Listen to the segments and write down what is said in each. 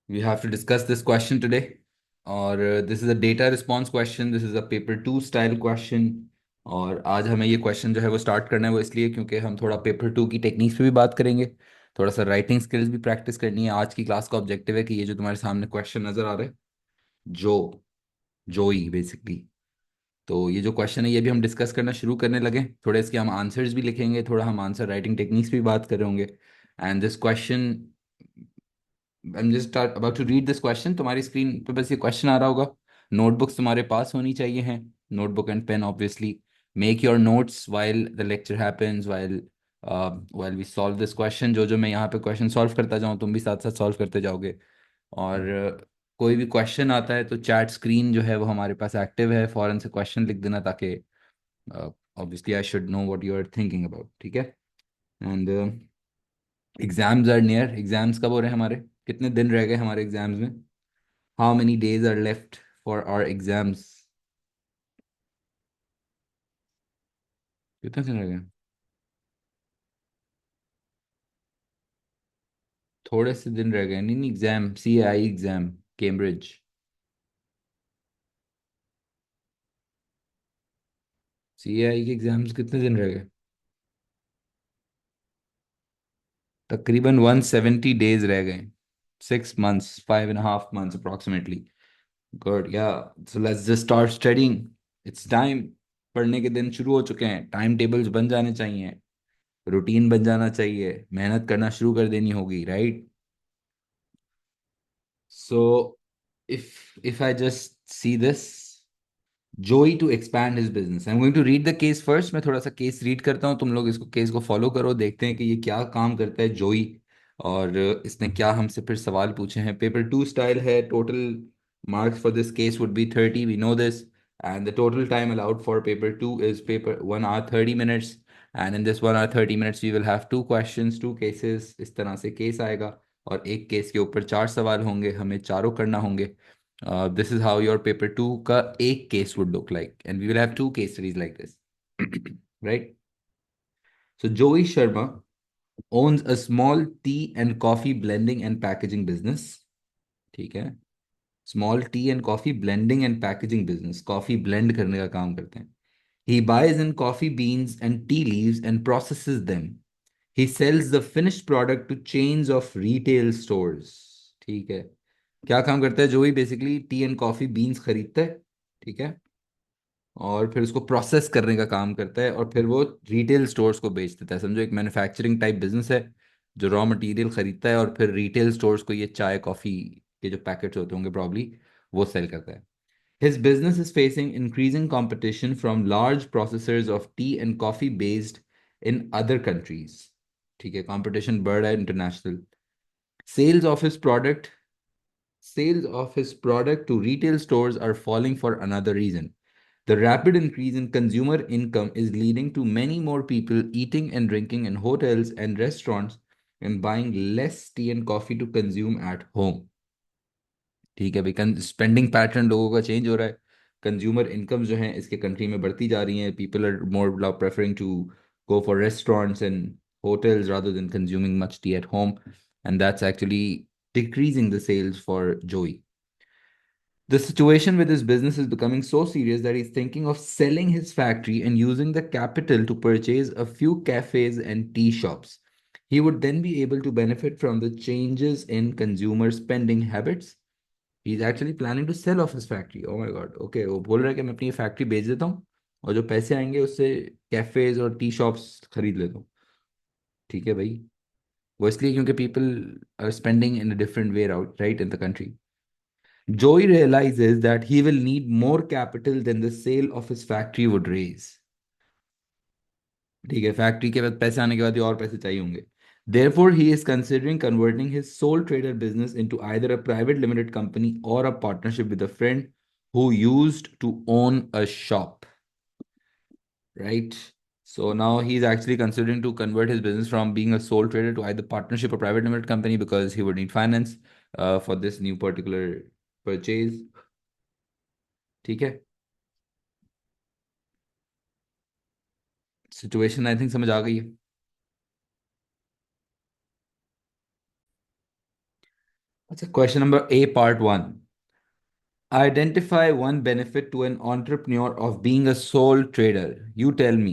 We have to discuss this question today. और this is a data response question, this is a paper 2 style question. और आज हमें ये question जो है वो स्टार्ट करना है, वो इसलिए क्योंकि हम थोड़ा पेपर 2 की टेक्निक्स पे भी बात करेंगे। थोड़ा सा राइटिंग स्किल्स भी प्रैक्टिस करनी है। आज की क्लास का ऑब्जेक्टिव है कि ये जो तुम्हारे सामने क्वेश्चन नज़र आ रहा है, जो जोई बेसिकली, तो ये जो क्वेश्चन है ये भी हम डिस्कस करना शुरू करने लगे। थोड़े इसके हम आंसर्स भी लिखेंगे, थोड़ा हम आंसर राइटिंग टेक्निक्स भी बात कर रहे होंगे। And this question, I am just about to read this question. तुम्हारी स्क्रीन पे बस ये क्वेश्चन आ रहा होगा। नोटबुक्स तुम्हारे पास होनी चाहिए हैं, notebook and pen obviously. Make your notes while the lecture happens, while we solve this question. जो जो मैं यहाँ पे क्वेश्चन सॉल्व करता जाऊँ, तुम भी साथ साथ सॉल्व करते जाओगे। और कोई भी क्वेश्चन आता है तो चैट स्क्रीन जो है वो हमारे पास एक्टिव है, फौरन से क्वेश्चन लिख देना, ताकि obviously I should know what you are thinking about. ठीक है। And exams are near. Exams कब हो रहे हैं हमारे? कितने दिन रह गए हमारे एग्जाम्स में? How many days are left for our exams? कितने दिन रह गए? थोड़े से दिन रह गए। नहीं नहीं, exam, CAI exam, Cambridge. CAI के एग्जाम्स कितने दिन रह गए? तकरीबन 170 डेज रह गए। 6 months, 5.5 months अप्रोक्सीमेटली। गुड, या। So let's just start studying. It's time. पढ़ने के दिन शुरू हो चुके हैं, टाइम टेबल्स बन जाने चाहिए, रूटीन बन जाना चाहिए, मेहनत करना शुरू कर देनी होगी, right? So if I just see this, Joey to expand his business. I am going to read the case first. मैं थोड़ा सा केस रीड करता हूँ, तुम लोग इसको केस को फॉलो करो, देखते हैं कि ये क्या काम करता है जोई। और इसने क्या हमसे फिर सवाल पूछे हैं। पेपर 2 स्टाइल है। Total marks for this case would be 30, we know this. And the total time allowed for paper 2 is paper 1 hour 30 minutes। And in this 1 hour 30 minutes we will have 2 questions, 2 cases। इस तरह से case आएगा। और एक case के ऊपर 4 सवाल होंगे, हमें चारों करना होंगे। This is how your paper 2 का एक case would look like, and we will have 2 case studies like this. Right? So Joey Sharma owns a small tea and coffee blending and packaging business. ठीक है। Small tea and coffee blending and packaging business, coffee blend करने का काम करते हैं। He buys in coffee beans and tea leaves and processes them. He sells the finished product to chains of retail stores. ठीक है। क्या काम करता है जो he? Basically tea and coffee beans खरीदता है, ठीक है, और फिर उसको प्रोसेस करने का काम करता है, और फिर वो रिटेल स्टोर्स को बेच देता है। समझो एक मैन्युफैक्चरिंग टाइप बिजनेस है, जो रॉ मटेरियल खरीदता है और फिर रिटेल स्टोर्स को ये चाय कॉफी के जो पैकेट्स होते होंगे प्रॉब्ली, वो सेल करता है। His business is facing increasing competition from large processors of tea and coffee based in other countries. ठीक है, कंपटीशन बढ़ रहा है international. Sales of his product Sales of his product to retail stores are falling for another reason. The rapid increase in consumer income is leading to many more people eating and drinking in hotels and restaurants and buying less tea and coffee to consume at home. ठीक है भाई, spending pattern लोगों का change हो रहा है। Consumer income जो है इसके कंट्री में बढ़ती जा रही हैं। People are more preferring to go for restaurants and hotels rather than consuming much tea at home, and that's actually decreasing the sales for Joey. The situation with his business is becoming so serious that he's thinking of selling his factory and using the capital to purchase a few cafes and tea shops. He would then be able to benefit from the changes in consumer spending habits. He's actually planning to sell off his factory. Oh my god. Okay, वो बोल रहा है कि मैं अपनी factory बेच देता हूँ, और जो पैसे आएंगे उससे कैफेज और टी शॉप्स खरीद लेता हूँ। ठीक है भाई। वो इसलिए क्योंकि people are spending in a different way out, right, in the country. Joey realizes that he will need more capital than the sale of his factory would raise. ठीक है, फैक्ट्री के बाद पैसे आने के बाद ही और पैसे चाहिए होंगे। Therefore, he is considering converting his sole trader business into either a private limited company or a partnership with a friend who used to own a shop. Right? So now he's actually considering to convert his business from being a sole trader to either partnership or private limited company, because he would need finance for this new particular purchase. ठीक है। Situation I think समझ आ गई है। अच्छा, question number A part one. Identify one benefit to an entrepreneur of being a sole trader. You tell me.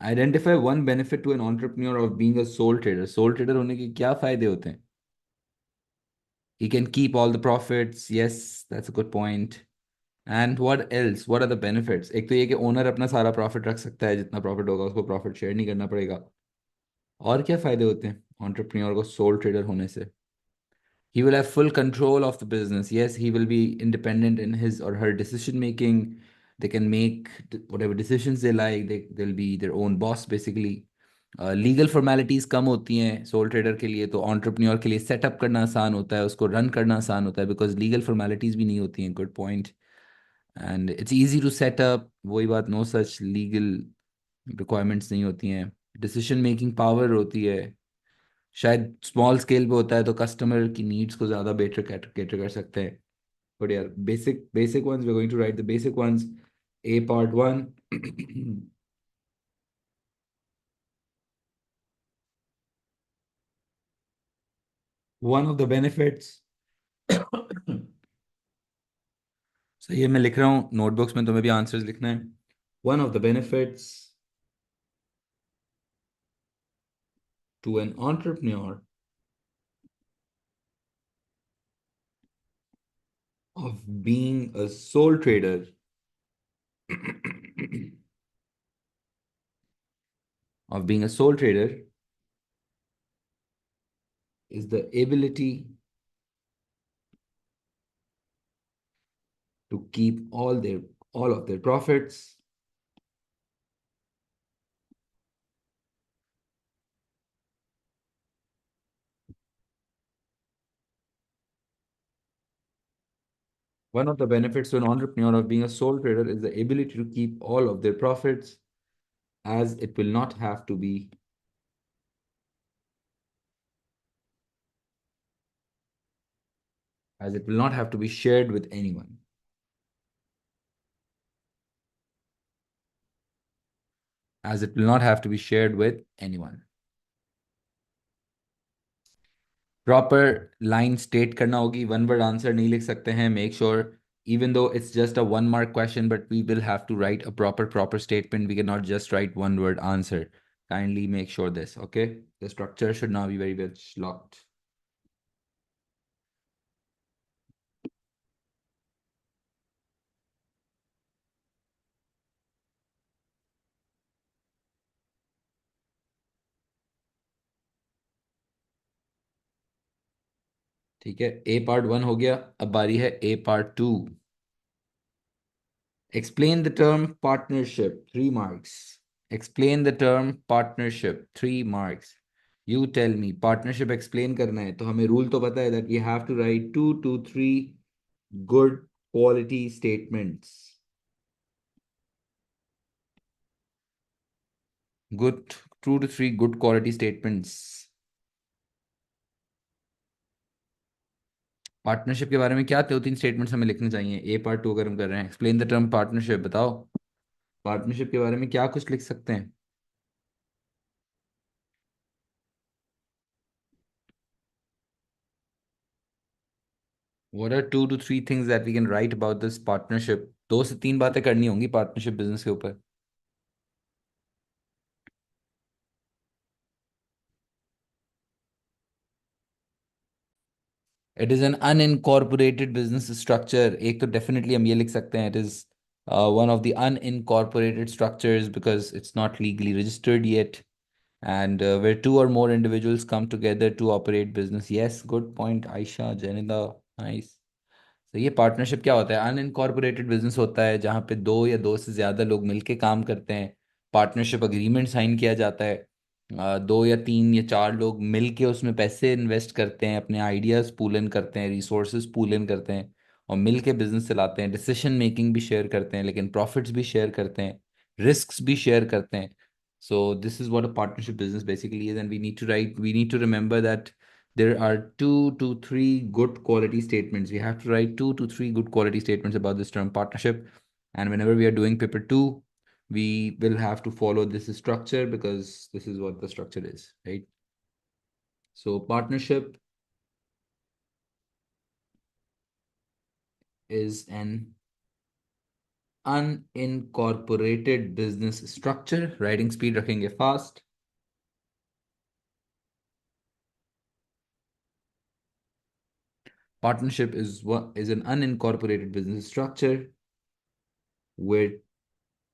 Identify one benefit to an entrepreneur of being a sole trader. Sole trader होने के क्या फायदे होते हैं? He can keep all the profits. Yes, that's a good point. And what else? What are the benefits? एक तो ये कि ओनर अपना सारा प्रॉफिट रख सकता है, जितना प्रॉफिट होगा उसको प्रॉफिट शेयर नहीं करना पड़ेगा। और क्या फायदे होते हैं entrepreneur को सोल ट्रेडर होने से? He will have full control of the business. Yes, he will be independent in his or her decision making. They can make whatever decisions they like. They'll be their own boss basically. Legal formalities कम होती हैं soul trader के लिए, तो entrepreneur के लिए setup करना आसान होता है, उसको रन करना आसान होता है, बिकॉज लीगल फॉर्मेलिटीज भी नहीं होती हैं। Good point. And it's easy to set up, वही बात, नो सच लीगल रिक्वायरमेंट्स नहीं होती हैं। डिसीजन मेकिंग पावर होती है। शायद स्मॉल स्केल पे होता है तो कस्टमर की नीड्स को ज़्यादा बेटर कैटर कर सकते हैं। बट यार, basic basic ones we are going to write the basic ones. A part one. One of the benefits. सही है, मैं लिख रहा हूँ नोटबुक्स में, तुम्हें भी आंसर्स लिखना है। One of the benefits to an entrepreneur of being a sole trader of being a sole trader is the ability to keep all of their profits. One of the benefits to an entrepreneur of being a sole trader is the ability to keep all of their profits, as it will not have to be as it will not have to be shared with anyone. As it will not have to be shared with anyone. Proper line state करना होगी, one word answer नहीं लिख सकते हैं. Make sure, even though it's just a 1 mark question, but we will have to write a proper statement. We cannot just write one word answer. Kindly make sure this, okay? The structure should now be very much locked. ठीक है, A part one हो गया, अब बारी है A part two. Explain the term partnership, 3 marks. Explain the term partnership, 3 marks. You tell me, partnership explain करना है तो हमें रूल तो पता है that you have to write 2 to 3 good quality statements. Good, 2 to 3 good quality statements. Partnership के बारे में क्या 2 3 स्टेटमेंट्स हमें लिखने चाहिए ए पार्ट टू अगर हम कर रहे हैं? एक्सप्लेन द टर्म पार्टनरशिप, बताओ पार्टनरशिप के बारे में क्या कुछ लिख सकते हैं? What are 2 to 3 things that we can write about this partnership? 2 से 3 बातें करनी होंगी पार्टनरशिप बिजनेस के ऊपर. It is an unincorporated business structure. एक तो definitely हम ये लिख सकते हैं. It is one of the unincorporated structures because it's not legally registered yet. And where two or more individuals come together to operate business. Yes, good point, Aisha, Janida. Nice. तो ये partnership क्या होता है? Unincorporated business होता है जहाँ पे 2 या 2 से ज़्यादा लोग मिलके काम करते हैं। पार्टनरशिप अग्रीमेंट साइन किया जाता है। 2 या 3 या 4 लोग मिलके उसमें पैसे इन्वेस्ट करते हैं, अपने आइडियाज़ पूल इन करते हैं, रिसोर्सेज पूल इन करते हैं और मिलके बिजनेस चलाते हैं। डिसीजन मेकिंग भी शेयर करते हैं, लेकिन प्रॉफिट्स भी शेयर करते हैं, रिस्क्स भी शेयर करते हैं। So this is what a partnership business basically is, and we need to remember that there are 2 to 3 good quality statements. We have to write 2 to 3 good quality statements about this term partnership. And whenever we are doing paper two, we will have to follow this structure because this is what the structure is, right? So partnership is an unincorporated business structure. Writing speed रखेंगे fast. Partnership is an unincorporated business structure where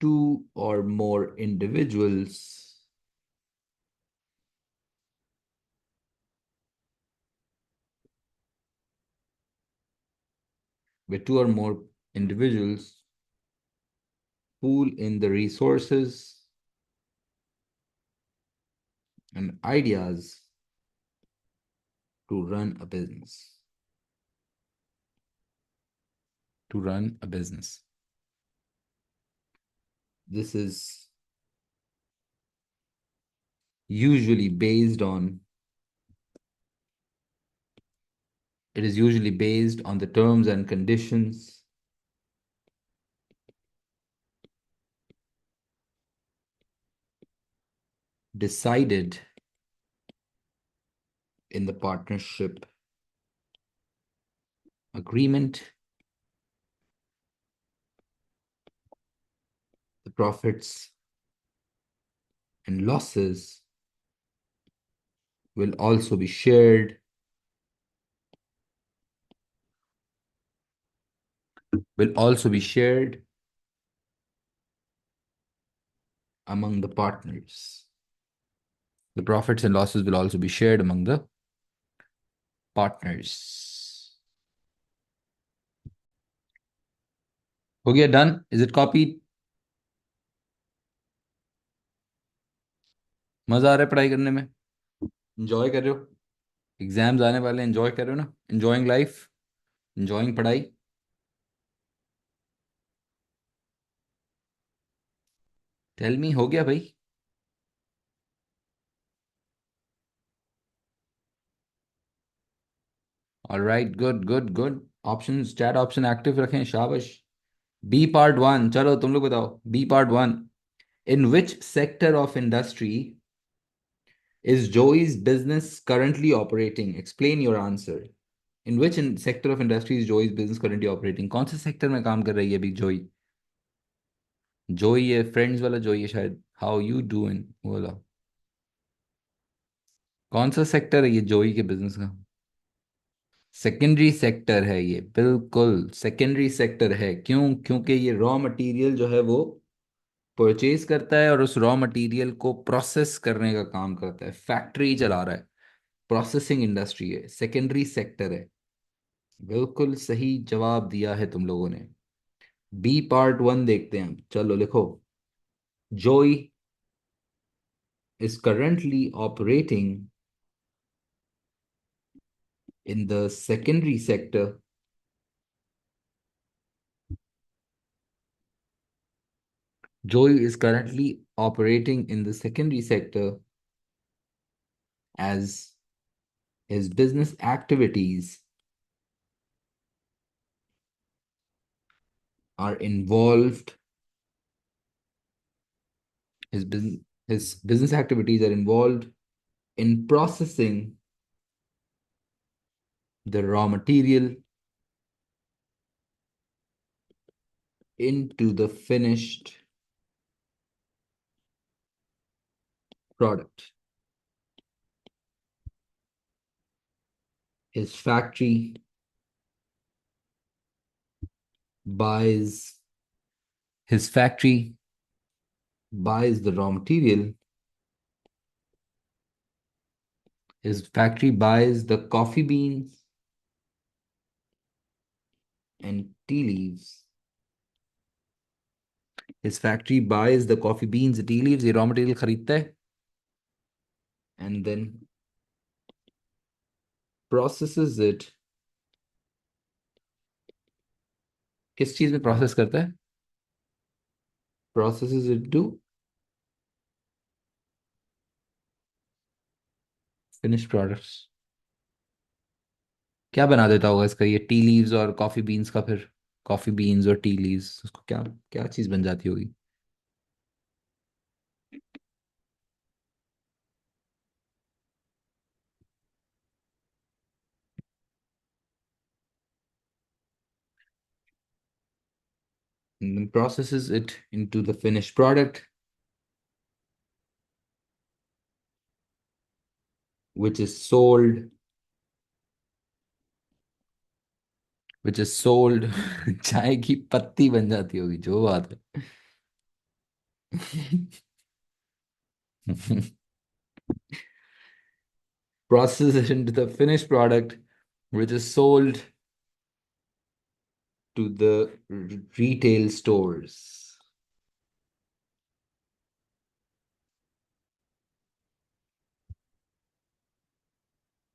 two or more individuals individuals pool in the resources and ideas to run a business. To run a business. This is usually based on it is usually based on the terms and conditions decided in the partnership agreement. The profits and losses will also be shared among the partners. The profits and losses will also be shared among the partners. हो गया done is it copied मजा आ रहा है पढ़ाई करने में enjoy कर रहे हो एग्जाम्स आने वाले एंजॉय कर रहे हो ना एंजॉइंग लाइफ एंजॉइंग पढ़ाई टेल मी हो गया भाई alright good good good option chat option active रखें शाबाश बी पार्ट वन चलो तुम लोग बताओ B part one in which sector of industry is Joey's business currently operating explain your answer in which sector of industry is Joey's business currently operating कौन से sector में काम कर रही है अभी जोई जोई है फ्रेंड्स वाला जोई है शायद हाउ यू डूइंग बोला कौन सा सेक्टर है ये जोई के बिजनेस का सेकेंडरी सेक्टर है ये बिल्कुल सेकेंडरी सेक्टर है क्यों क्योंकि ये रॉ मटेरियल जो है वो परचेज करता है और उस रॉ मटेरियल को प्रोसेस करने का काम करता है फैक्ट्री चला रहा है प्रोसेसिंग इंडस्ट्री है सेकेंडरी सेक्टर है बिल्कुल सही जवाब दिया है तुम लोगों ने बी पार्ट वन देखते हैं चलो लिखो जोई is currently operating in the secondary sector Joy is currently operating in the secondary sector as his business activities are involved his business his business activities are involved in processing the raw material into the finished product. His factory buys his factory buys the raw material. His factory buys the coffee beans and tea leaves. His factory buys the coffee beans, tea leaves, ये raw material खरीदता है and then processes it. किस चीज में process करता है processes it to finished products. क्या बना देता होगा इसका ये टी लीव्स और कॉफी बीन्स का फिर कॉफी बीन्स और टी लीव्स उसको क्या क्या चीज बन जाती होगी and then processes it into the finished product, which is sold, which is sold. चाय की पत्ती बन जाती होगी, जो बात है. Process it into the finished product, which is sold to the retail stores.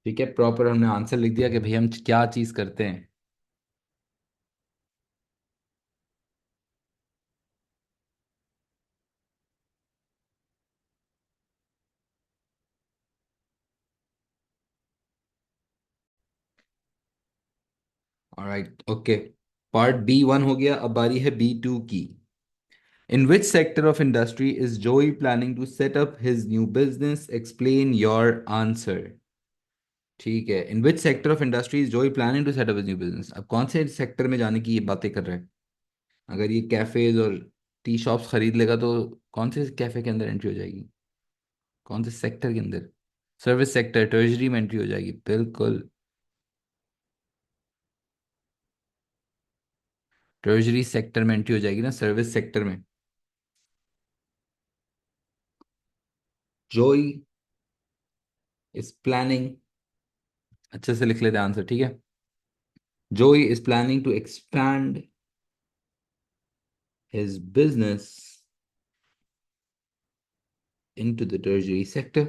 ठीक है, प्रॉपर हमने आंसर लिख दिया कि भाई हम क्या चीज करते हैं. Alright, okay. पार्ट B1 हो गया, अब बारी है B2 की. In which sector of industry is Joey planning to set up his new business? Explain your answer. ठीक है, in which sector of industry is Joey planning to set up new business. अब कौन से sector में जाने की ये बातें कर रहे हैं? अगर ये कैफेज और टी शॉप्स खरीद लेगा तो कौन से कैफे के अंदर एंट्री हो जाएगी? कौन से सेक्टर के अंदर? सर्विस सेक्टर, टर्जरी में एंट्री हो जाएगी, बिल्कुल. टर्जरी सेक्टर में एंट्री हो जाएगी ना, सर्विस सेक्टर में. जोई इज प्लानिंग, अच्छे से लिख लेते हैं आंसर, ठीक है. Joey is planning to expand his business into the tertiary sector.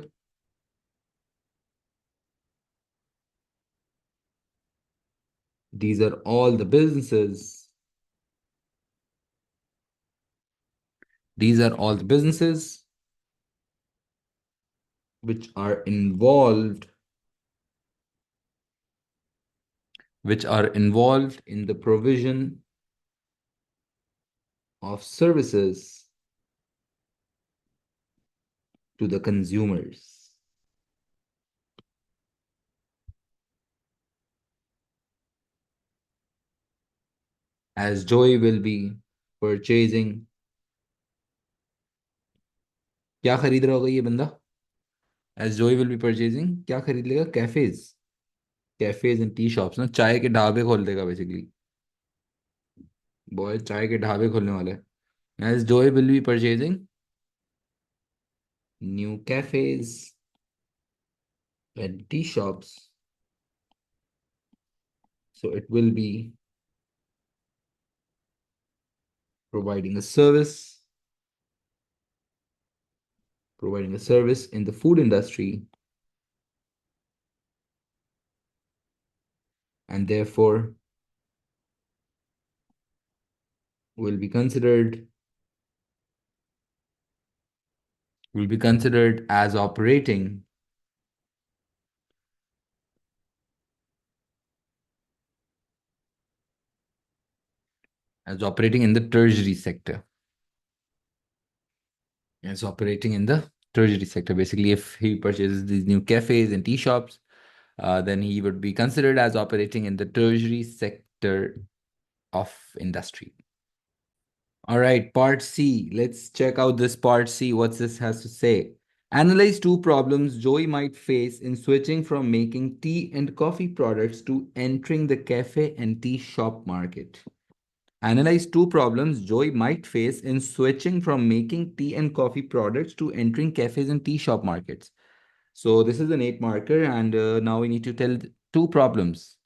These are all the businesses. These are all the businesses which are involved, in the provision of services to the consumers. As Joy will be purchasing, क्या खरीद रहा होगा ये बंदा? As Joy will be purchasing, क्या खरीद लेगा? Cafes. Cafes and T shops ना, चाय के ढाबे खोल देगा बेसिकली. बॉय चाय के ढाबे खोलने वाला है. As Joy will be purchasing new cafes and tea shops, so it will be providing a service, in the food industry, and therefore will be considered as operating in the tertiary sector. As operating in the tertiary sector. Basically, if he purchases these new cafes and tea shops, then he would be considered as operating in the tertiary sector of industry. All right, part C. Let's check out this part C. What this has to say. Analyze two problems Joey might face in switching from making tea and coffee products to entering the cafe and tea shop market. Analyze two problems Joey might face in switching from making tea and coffee products to entering cafes and tea shop markets. So this is an 8 marker, and now we need to tell two problems.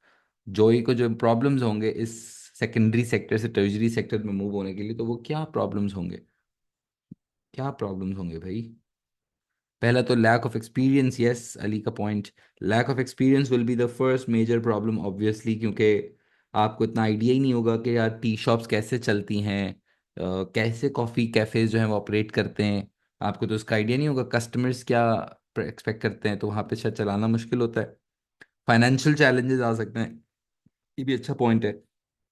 जोई को जो problems होंगे इस secondary sector से tertiary sector में move होने के लिए, तो वो क्या प्रॉब्लम्स होंगे? क्या प्रॉब्लम्स होंगे भाई? पहला तो lack of experience. Yes, Ali का point. Lack of experience will be the first major problem obviously, क्योंकि आपको इतना आइडिया ही नहीं होगा कि यार टी शॉप्स कैसे चलती हैं, कैसे कॉफ़ी कैफ़ेज जो हैं वो ऑपरेट करते हैं. आपको तो उसका आइडिया नहीं होगा, कस्टमर्स क्या एक्सपेक्ट करते हैं, तो वहाँ पे शायद चलाना मुश्किल होता है. फाइनेंशियल चैलेंजेस आ सकते हैं. ये भी अच्छा पॉइंट है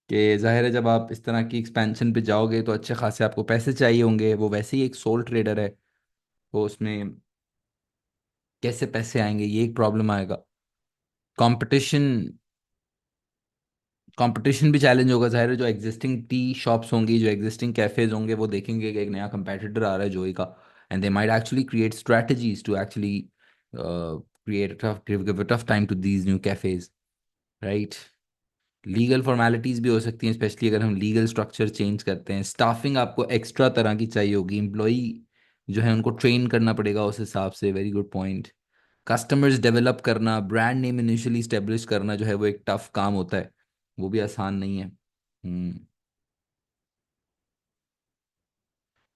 कि जाहिर है जब आप इस तरह की एक्सपेंशन पे जाओगे तो अच्छे खासे आपको पैसे चाहिए होंगे. वो वैसे ही एक सोल ट्रेडर है, तो उसमें कैसे पैसे आएंगे, ये एक प्रॉब्लम आएगा. कंपटीशन कंपटीशन भी चैलेंज होगा जाहिर है। जो एग्जिस्टिंग टी शॉप्स होंगी, जो एग्जिस्टिंग कैफेज होंगे, वो देखेंगे कि एक नया कंपेटिटर आ रहा है जोई का, and they might actually create strategies to actually create give a tough time to these new cafes, right. Legal formalities भी हो सकती हैं, स्पेशली अगर हम लीगल स्ट्रक्चर चेंज करते हैं। स्टाफिंग आपको एक्स्ट्रा तरह की चाहिए होगी, एम्प्लॉई जो है उनको ट्रेन करना पड़ेगा उस हिसाब से। Very good point. Customers develop करना, ब्रांड नेम इनिशियली स्टेब्लिश करना जो है वो एक टफ काम होता है, वो भी आसान नहीं है।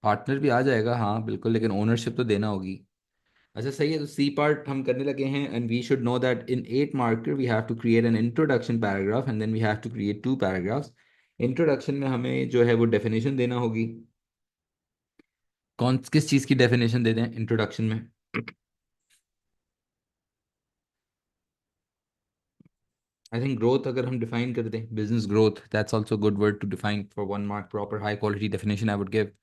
पार्टनर भी आ जाएगा हाँ बिल्कुल, लेकिन ओनरशिप तो देना होगी। अच्छा सही है, तो सी पार्ट हम करने लगे हैं, and we should know that in 8 marker we have to create an introduction paragraph and then we have to create 2 paragraphs. Introduction में हमें जो है वो डेफिनेशन देना होगी। कौन किस चीज़ की डेफिनेशन दे दें इंट्रोडक्शन में? आई थिंक ग्रोथ अगर हम डिफाइन कर दें, business growth, that's also good word to define for 1 mark, proper high quality definition I would give.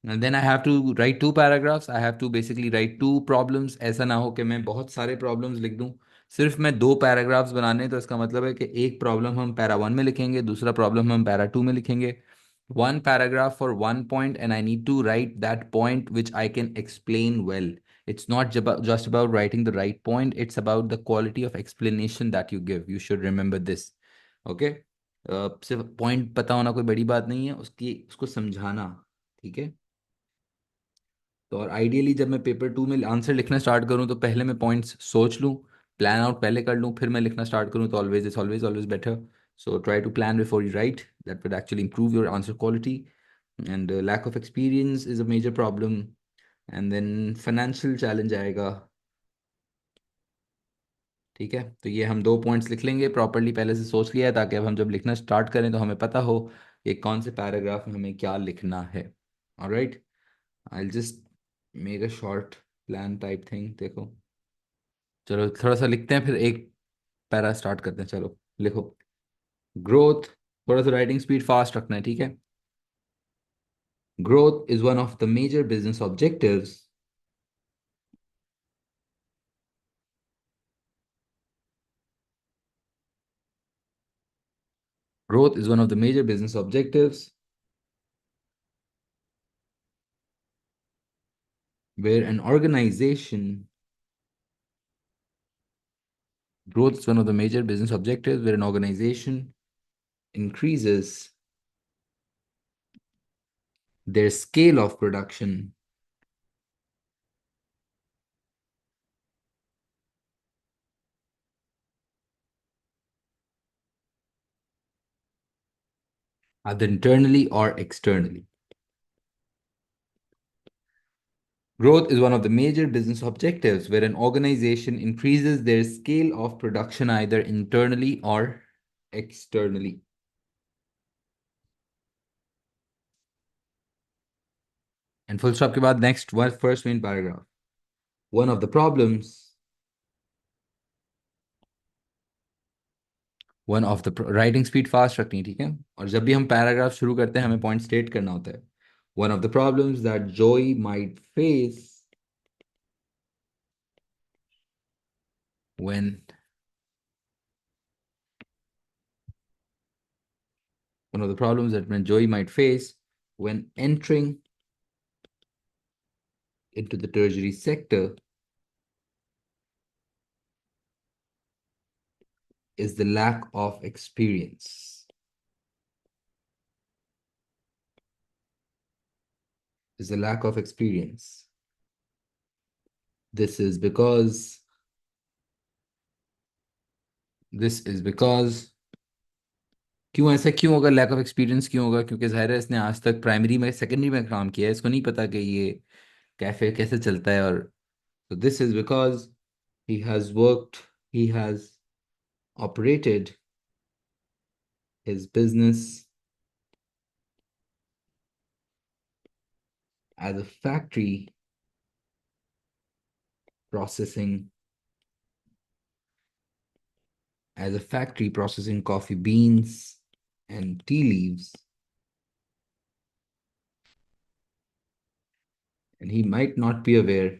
And then I have to write 2 paragraphs. I have to basically write 2 problems. ऐसा ना हो कि मैं बहुत सारे problems लिख दूं। सिर्फ मैं 2 पैराग्राफ्स बनाने, तो इसका मतलब है कि एक प्रॉब्लम हम पैरा 1 में लिखेंगे, दूसरा प्रॉब्लम हम पैरा 2 में लिखेंगे। 1 paragraph for 1 point, and I need to write that point which I can explain well. It's not just about writing the right point, it's about the quality of explanation that you give. You should remember this. Okay? सिर्फ point पता होना कोई बड़ी बात नहीं है, उसकी उसको समझाना। ठीक है। तो और आइडियली जब मैं पेपर 2 में आंसर लिखना स्टार्ट करूं तो पहले मैं पॉइंट्स सोच लूं, प्लान आउट पहले कर लूं, फिर मैं लिखना स्टार्ट करूं, तो always is always always better. So try to plan before you write, that would actually improve your answer quality. And lack of experience is a major problem. And then financial challenge आएगा। ठीक है, तो ये हम 2 points लिख लेंगे, properly पहले से सोच लिया है, ताकि अब हम जब लिखना स्टार्ट करें तो हमें पता हो कि कौन से पैराग्राफ में हमें क्या लिखना है। Alright, I just make a short plan type thing. देखो, चलो थोड़ा सा लिखते हैं, फिर एक पैरा स्टार्ट करते हैं। चलो लिखो। ग्रोथ, थोड़ा सा राइटिंग स्पीड फास्ट रखना है, ठीक है। Growth is one of the major business objectives. Growth is one of the major business objectives where an organization growth is one of the major business objectives where an organization increases their scale of production either internally or externally. Growth is one of the major business objectives where an organization increases their scale of production either internally or externally. And full stop के बाद next one first main paragraph. One of the problems, one of the writing speed fast रखनी है, ठीक है। और जब भी हम पैराग्राफ शुरू करते हैं हमें पॉइंट स्टेट करना होता है। One of the problems that Joey might face when one of the problems that Joey might face when entering into the tertiary sector is the lack of experience. Is the lack of experience. This is because this is because क्यों ऐसा क्यों होगा, lack of experience क्यों होगा? क्योंकि जाहिर है इसने आज तक प्राइमरी में सेकेंडरी में काम किया है, इसको नहीं पता कि ये कैफे कैसे चलता है। और so this is because he has worked, he has operated his business as a factory processing, as a factory processing coffee beans and tea leaves, and he might not be aware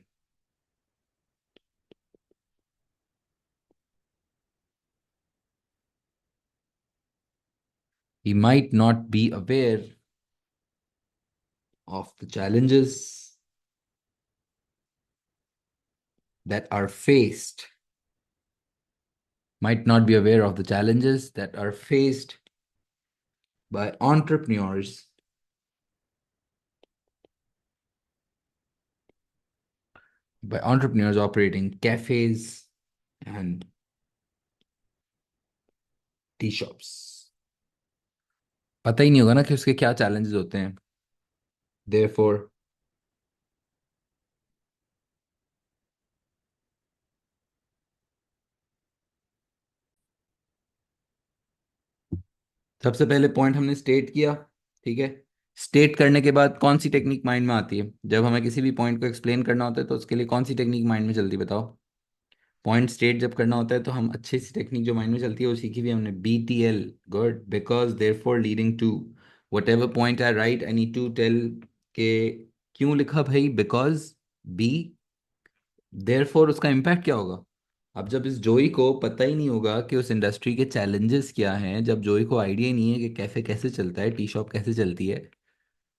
He might not be aware of the challenges that are faced, might not be aware of the challenges that are faced by entrepreneurs operating cafes and T shops. पता ही नहीं होगा ना कि उसके क्या challenges होते हैं. Therefore, सबसे पहले पॉइंट हमने स्टेट किया. ठीक है. स्टेट करने के बाद कौन सी टेक्निक माइंड में आती है जब हमें किसी भी पॉइंट को एक्सप्लेन करना होता है, तो उसके लिए कौन सी टेक्निक माइंड में जल्दी बताओ. पॉइंट स्टेट जब करना होता है तो हम अच्छी सी टेक्निक जो माइंड में चलती है वो सीखी भी हमने, BTL. Good. Because therefore leading to whatever point I write I need to tell के क्यों लिखा भाई, बिकॉज बी, देयरफॉर उसका इम्पैक्ट क्या होगा. अब जब इस जोई को पता ही नहीं होगा कि उस इंडस्ट्री के चैलेंजेस क्या हैं, जब जोई को आइडिया ही नहीं है कि कैफे कैसे चलता है, टी शॉप कैसे चलती है,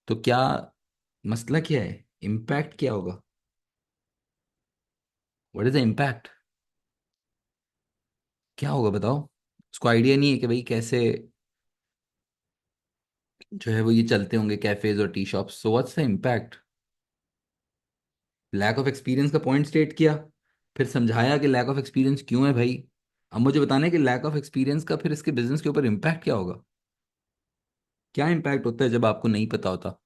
तो क्या मसला क्या है, इम्पैक्ट क्या होगा, व्हाट इज द इम्पैक्ट, क्या होगा बताओ. उसको आइडिया नहीं है कि भाई कैसे जो है वो ये चलते होंगे कैफेज और tea shops. So what's the impact. Lack of experience का पॉइंट स्टेट किया, फिर समझाया कि लैक ऑफ एक्सपीरियंस क्यों है भाई. अब मुझे बताना है कि लैक ऑफ एक्सपीरियंस का फिर इसके बिजनेस के ऊपर इम्पैक्ट क्या होगा. क्या इम्पैक्ट होता है जब आपको नहीं पता होता,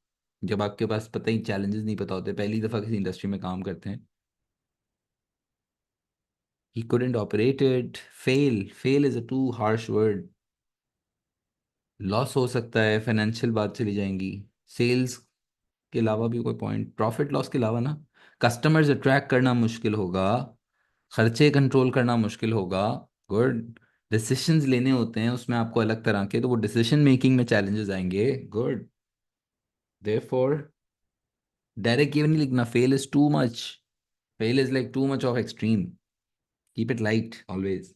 जब आपके पास पता ही चैलेंजेस नहीं पता होते, पहली दफा किसी इंडस्ट्री में काम करते हैं. ही couldn't operate it. Fail is a too harsh word. Loss हो सकता है, फाइनेंशियल बात चली जाएंगी. सेल्स के अलावा भी कोई पॉइंट, प्रॉफिट लॉस के अलावा ना, कस्टमर्स अट्रैक्ट करना मुश्किल होगा, खर्चे कंट्रोल करना मुश्किल होगा. गुड. डिसीशंस लेने होते हैं उसमें आपको अलग तरह के, तो वो डिसीजन मेकिंग में चैलेंजेस आएंगे. गुड. देयरफॉर डायरेक्ट ये नहीं लिखना fail is too much. Fail is like too much of extreme. Keep it light always.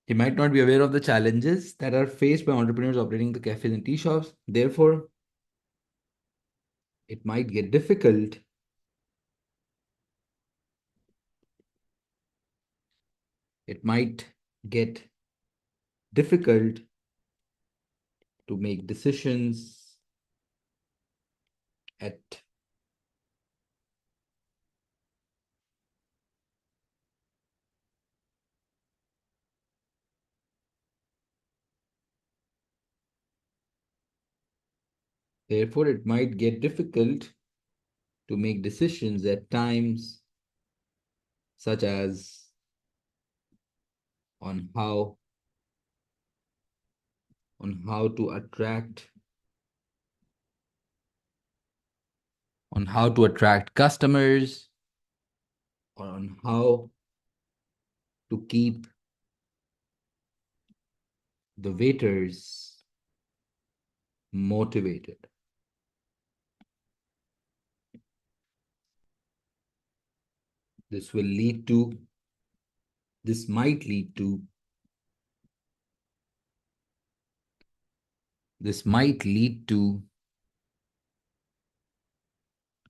He might not be aware of the challenges that are faced by entrepreneurs operating the cafes and tea shops. Therefore, it might get difficult. It might get difficult to make decisions at therefore it might get difficult to make decisions at times such as on how on how to attract on how to attract customers, or on how to keep the waiters motivated. This will lead to this might lead to this might lead to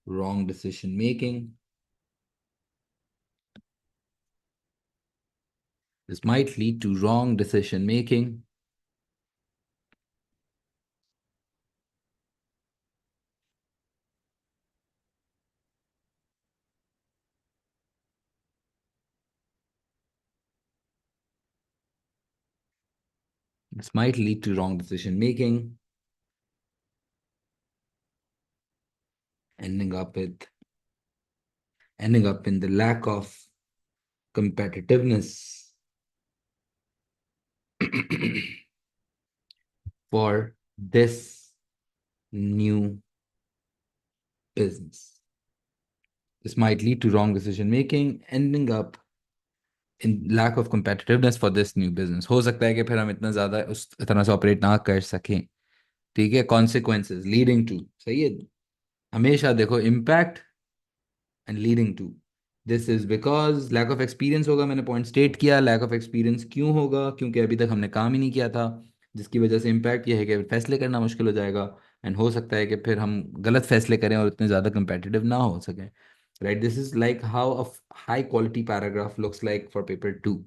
wrong decision making. This might lead to wrong decision making. This might lead to wrong decision making, ending up with ending up in the lack of competitiveness for this new business. This might lead to wrong decision making, ending up in lack of competitiveness for this new business. हो सकता है कि फिर हम इतना ज्यादा उस तरह से ऑपरेट ना कर सकें. ठीक है. कॉन्सिक्वेंसेज लीडिंग टू, सही है. हमेशा देखो impact and leading to, this is because lack of experience होगा, मैंने पॉइंट स्टेट किया। लैक ऑफ एक्सपीरियंस क्यों होगा? क्योंकि अभी तक हमने काम ही नहीं किया था, जिसकी वजह से इम्पैक्ट ये है कि फैसले करना मुश्किल हो जाएगा। एंड हो सकता है कि फिर हम गलत फैसले करें और इतने ज़्यादा कंपेटिटिव ना हो सकें। Right, this is like how a high quality paragraph looks like for paper 2।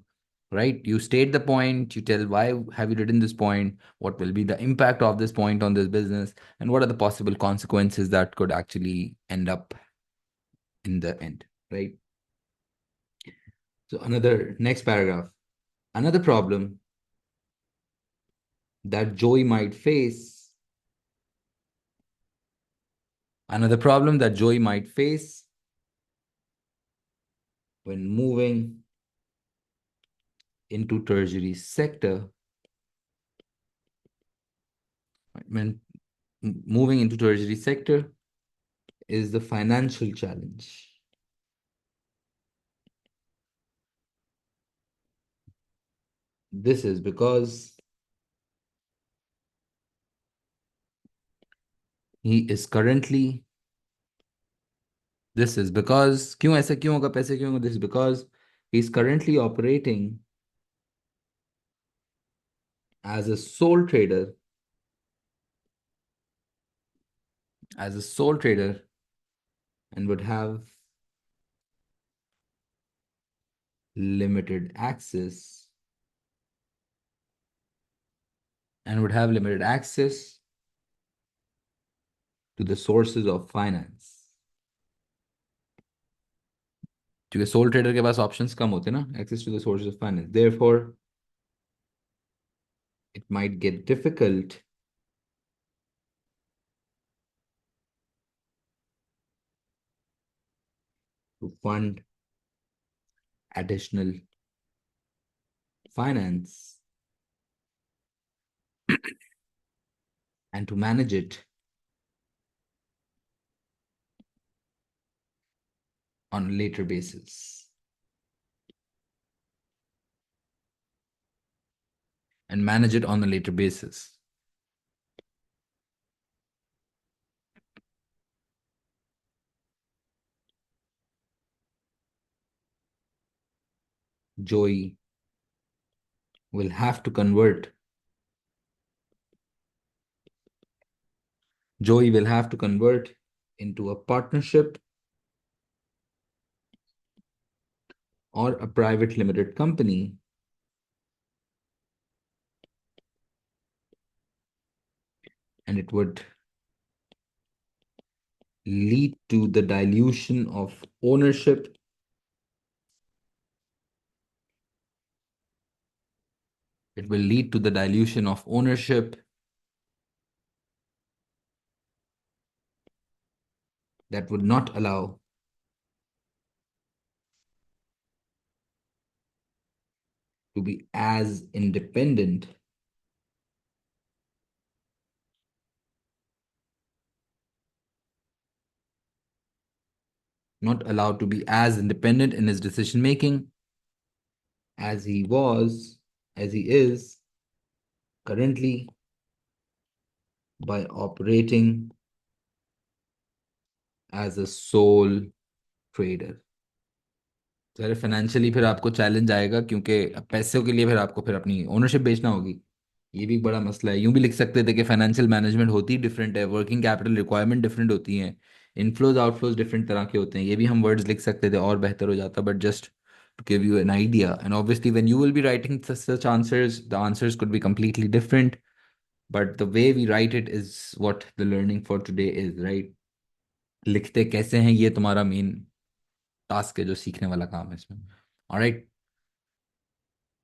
Right, you state the point, you tell why have you written this point, what will be the impact of this point on this business, and what are the possible consequences that could actually end up in the end. Right. So another next paragraph. Another problem that Joey might face, another problem that Joey might face when moving into tertiary sector, when moving into tertiary sector is the financial challenge. This is because he is currently, this is because, क्यों ऐसा क्यों होगा, पैसे क्यों होगा? This is because he is currently operating as a sole trader, as a sole trader, and would have limited access to the sources of finance. क्योंकि sole trader के पास ऑप्शंस कम होते हैं ना, access to the sources of finance, therefore it might get difficult to fund additional finance and to manage it on a later basis. And manage it on a later basis. Joey will have to convert. Joey will have to convert into a partnership or a private limited company and it would lead to the dilution of ownership. It will lead to the dilution of ownership that would not allow to be as independent not allowed to be as independent in his decision making as he was, as he is currently by operating as a sole trader. Sir financially फिर आपको challenge आएगा, क्योंकि अब पैसों के लिए फिर आपको फिर अपनी ओनरशिप बेचना होगी। ये भी एक बड़ा मसला है। यूं भी लिख सकते थे कि फाइनेंशियल मैनेजमेंट होती डिफरेंट है, वर्किंग कैपिटल रिक्वायरमेंट डिफरेंट होती हैं, इनफ्लोज आउटफ्लोज डिफरेंट तरह के होते हैं। ये भी हम वर्ड्स लिख सकते थे और बेहतर हो जाता, but just to give you an idea. And obviously when you will be writing such answers, the answers could be completely different, but the way we write it is what the learning for today is, right? लिखते कैसे हैं ये तुम्हारा main task है, जो सीखने वाला काम है इसमें। ऑलराइट,